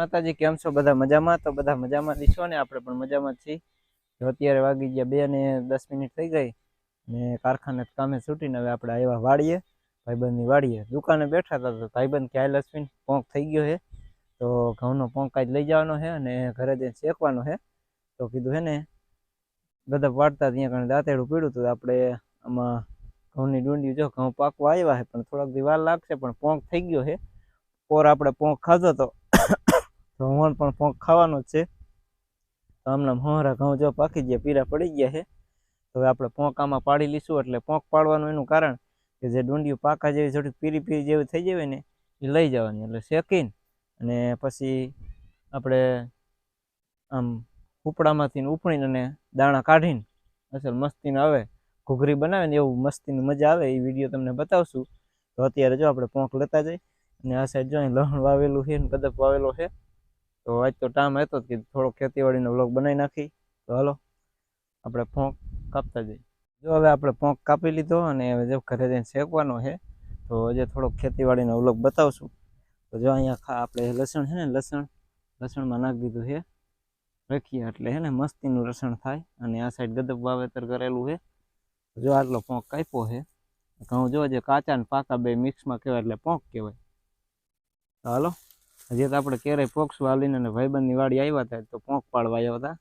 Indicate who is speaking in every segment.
Speaker 1: माताजी केम छो बधा मजामां? तो बधा मजामां दिशो ने आपणे पण मजामां ज छीए। तो अत्यारे वागी गया 2 ने 10 मिनिट थई गई ने कारखाने कामे छूटीने हवे आपणे आव्या वाड़ीए भाईबंधनी वाड़ीए। दुकाने बैठा था तो भाईबंध के हाल अश्विन पोंक थई गयो है तो घऊनो पोंक आज लई जवानो है अने घरे जईने शेकवानो है। तो कीधुं है ने गदप वाड़ता त्यां कणे दातेडुं पीड्युं तो आपणे आमां घऊनी डूंडिયું जो घऊं पाकवा आव्या है पण थोड़ाक दी वार लागशे पण पोंक थई गयो है। पोर आपणे पोंक खाधो तो तो हण पण पोंक खावानो ज छे। तो आमनाम हमारा घऊं जो पाकी गया पीरा पड़ी गया है। तो हवे आपणे पोंक आमां पाड़ी लीशुं एटले पोंक पाड़वानुं एनुं कारण के जे डूंडिયું पाका जेवी थोड़ी पीरी पीरी जेवी थई जावे ने ए लई जवानी एटले शेकीने अने पछी आपणे आम उपड़ामांथी उपड़ीने अने दाणा काढीने असल मस्तीनो आवे घूघरी बनावे ने एवुं मस्तीनी मजा आवे ए विडियो तमने बतावशुं। तो अत्यारे जो आपणे पोंक लेता जई अने आ साइड जो लहण वावेलुं छे ने गदप वावेलो छे। तो आज तो टाइम हतो कि थोड़ो खेतीवाड़ीनो व्लॉग बनावी नाखी। तो हालो आपणे पोंक कापता जई। जो हवे आपणे पोंक कापी लीधो अने हवे जो घरे जईने शेकवानो है। तो हजे थोड़ो खेतीवाड़ीनो व्लॉग बतावशुं। तो जो अहींया आपणे लसण है ने लसणमां नाखी दीधुं है रखिए एटले है ने मस्तीनुं लसण थाय अने आ साइड गदप वावेतर करेलुं है। जो आटलो पोंक काप्यो है घऊं जो जे काचा ने पाका बे मिक्समां कहेवाय एटले पोंक कहेवाय। तो हालो हजी तो आपणे क्यारेय पोकशुं हालीने अने भाईबंधनी वाड़ी आव्या हता तो पोंक पाड़वा आव्या हता।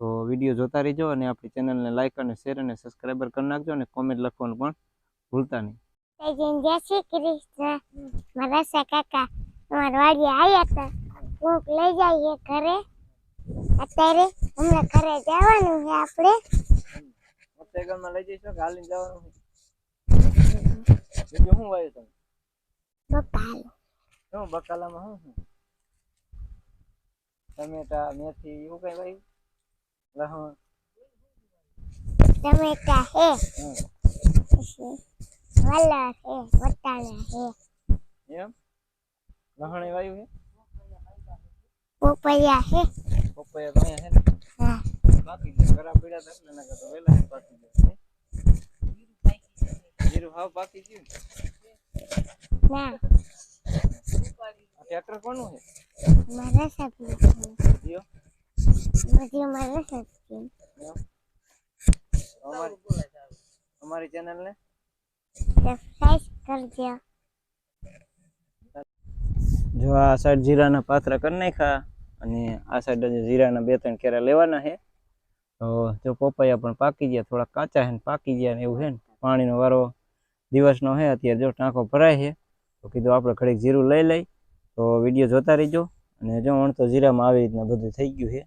Speaker 1: तो विडियो जोता रहीजो अने आपणी चेनलने लाइक अने शेर अने सब्सक्राइबर कर नाखजो अने कॉमेंट लखवानुं पण भूलता नहीं।
Speaker 2: जय श्री कृष्ण मारा काका हमारी वाड़ी आया था पोंक ले जाइए घरे अत्यारे हमने घरे जवानुं है आपणे
Speaker 1: मोटरसाइकल लई जईशो गालीने जवानुं है। बीजुं शुं वाव्युं तमे?
Speaker 2: बकालो
Speaker 1: शुं बकालामां शुं टमेटा मेथी एवुं कांई वाव्युं? लहण
Speaker 2: टमेटा है वाला है वटाणा है
Speaker 1: एम लहण ए वाव्युं है
Speaker 2: पोपैया है
Speaker 1: पपैया तो अहींया है ने
Speaker 2: हां
Speaker 1: बाकी गया गरा पीड़ा था એટલે નકર તો વેલા જ પાકી ગયો જીરું હાવ પાકી ગયું
Speaker 2: ના
Speaker 1: આ ટ્રેક્ટર કોનું છે
Speaker 2: મારા સાથી
Speaker 1: જીઓ
Speaker 2: મજી મારા સાથી
Speaker 1: અમારી ચેનલ ને
Speaker 2: સબસ્ક્રાઇબ કરજો।
Speaker 1: જો આ સાઈડ જીરાના પાથરા કરી નાખ્યા અને આ સાઈડ જીરાના 2-3 કેરા લેવાના છે। તો જો પપૈયા પણ પાકી ગયા થોડા કાચા છે ને પાકી ગયા ને એવું છે ને પાણીનો વારો દિવસનો છે અત્યારે જો ટાંકો ભરાય છે। તો કીધું આપણે ઘડીક જીરું લઈ લઈ તો વિડીયો જોતા રહીજો અને જો વણ તો જીરામાં આવી રીતના બધું થઈ ગયું છે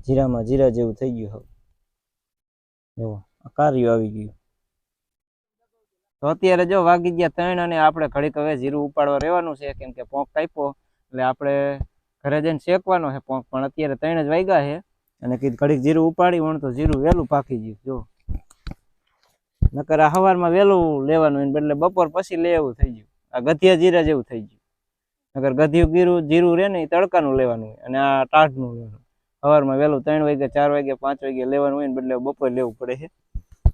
Speaker 1: જીરામાં જીરા જેવું થઈ ગયું હવે જો કાર્યું આવી ગયું। તો અત્યારે જો વાગી ગયા 3 અને આપણે ઘડીક હવે જીરું ઉપાડવા રહેવાનું છે કેમ કે પોંક કાપ્યો એટલે આપણે ઘરે જઈને શેકવાનો છે પોંક પણ અત્યારે 3 જ વાગ્યા છે અને કીધું ઘડીક જીરું ઉપાડી વણ તો જીરું વહેલું પાકી ગયું જો નકર આ સવારમાં વહેલું લેવાનું એને બદલે બપોર પછી લે એવું થઈ ગયું આ ગધિયા જીરા જેવું થઈ ગયું નકર ગધિયું જીરું રહે ને એ તડકાનું લેવાનું હોય અને આ ટાઢનું લેવાનું સવારમાં વહેલું 3 વાગે 4 વાગે 5 વાગે લેવાનું હોય ને બદલે બપોર લેવું પડે છે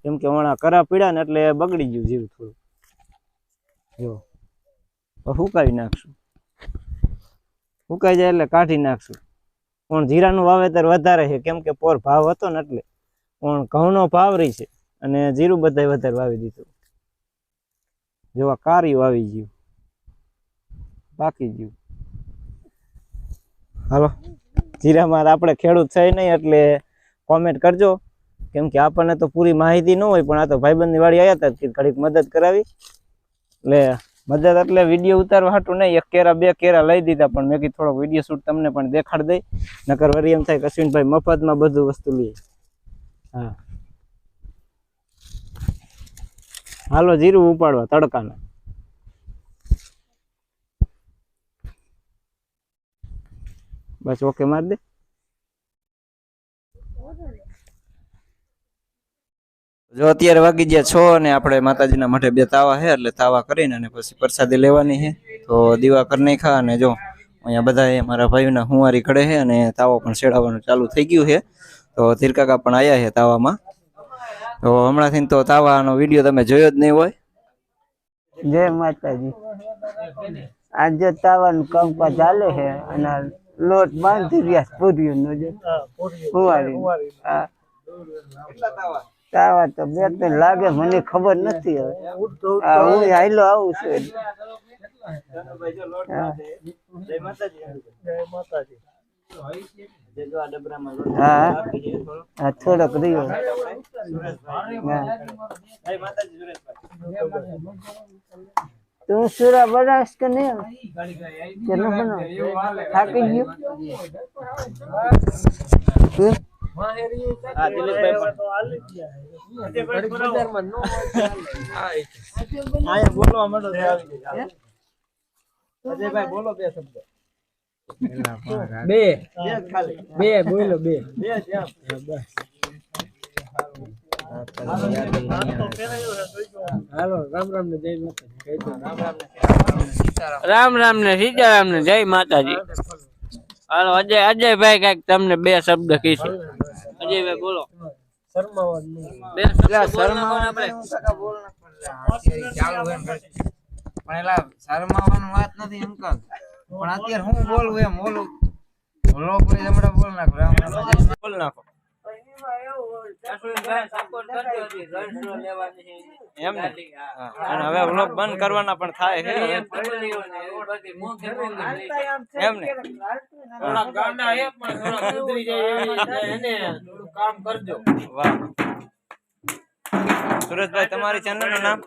Speaker 1: કેમ કે વણા કરા પીડા ને એટલે બગડી ગયું જીરું થોડું જો હુકાવી નાખશું હુકાઈ જાય એટલે કાઢી નાખશું પણ જીરાનું વાવેતર વધારે છે કેમ કે પોર ભાવ હતો ને એટલે પણ ઘઉંનો ભાવ રહી છે અને જીરું બધાય વધારે વાવી દીધું જેવા કાર્યું આવી ગયું પાકી ગયું। હાલો જીરામાં આપણે ખેડૂત છે નહીં એટલે કોમેન્ટ કરજો કેમ કે આપણને તો પૂરી માહિતી ન હોય પણ આ તો ભાઈબંધની વાડી આવ્યા હતા કે ઘડીક મદદ કરાવી એટલે મદદ એટલે વિડીયો ઉતારવા હાટું નહીં 1 કેરા 2 કેરા લઈ દીધા પણ મેં કીધું થોડોક વિડીયો શૂટ તમને પણ દેખાડ દઈ નકર વળી એમ થાય કે અશ્વિનભાઈ મફતમાં બધું વસ્તુ લઈએ। હા હાલો જીરું ઉપાડવા તડકાના બસ ઓકે માર દે। જો અત્યારે વાગી ગયા 6 અને આપણે માતાજીના મઠે 2 તાવા છે એટલે તાવા કરીને અને પછી પ્રસાદી લેવાની છે। તો દીવા કરી નાખ્યા અને જો અહીંયા બધા મારા ભાઈઓના હુંવારી ઘડે છે અને તાવો પણ સેડાવવાનું ચાલુ થઈ ગયું છે। તો ધીરકાકા પણ આવ્યા છે તાવામાં તો હમણાંથી તો તાવાનો વિડીયો તમે જોયો જ નહીં હોય।
Speaker 3: જય માતાજી आज तावन कामकाज चाले है अने લોટ બાંધી રહ્યા પૂર્યું નો જો કુંવારી હા તાવા તો બે ત્રણ લાગે મને ખબર નથી હવે હા હું હાઈલો આવું છું હા હા થોડોક રહ્યો તું સુરા બનાસ કે નહીં કે ન બનાવ થાકી ગયો
Speaker 1: બે બોલો બે હાલો રામ રામ ને જય માતાજી રામ રામ ને સીતારામ ને જય માતાજી હાલો અજયભાઈ કઈક તમને બે શબ્દ કહીશે અજયભાઈ બોલો બે
Speaker 4: શરમાવાનું વાત નથી અંકલ પણ અત્યારે હું બોલવું એમ બોલું
Speaker 1: બોલ નાખો એમ ને અને હવે વ્લોગ બંધ કરવાના પણ થાય છે એમ ને વાહ સુરેશભાઈ તમારી ચેનલ નું નામ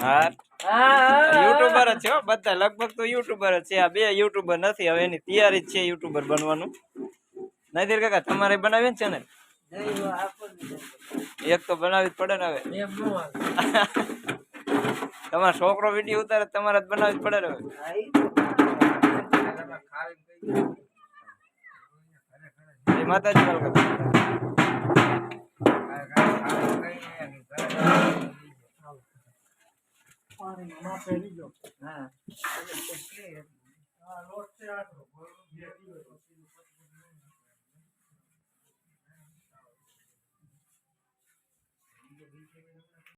Speaker 1: હા યુટ્યુબર જ છે હો બધા લગભગ તો યુટ્યુબર જ છે આ બે યુટ્યુબર નથી હવે એની તૈયારી જ છે યુટ્યુબર બનવાનું નહીં કાકા તમારે બનાવી ને ચેનલ એક તો બનાવી જ પડે ને હવે તમારો છોકરો વિડીયો ઉતારે તમારે જ બનાવી જ પડે ને હવે માતાજી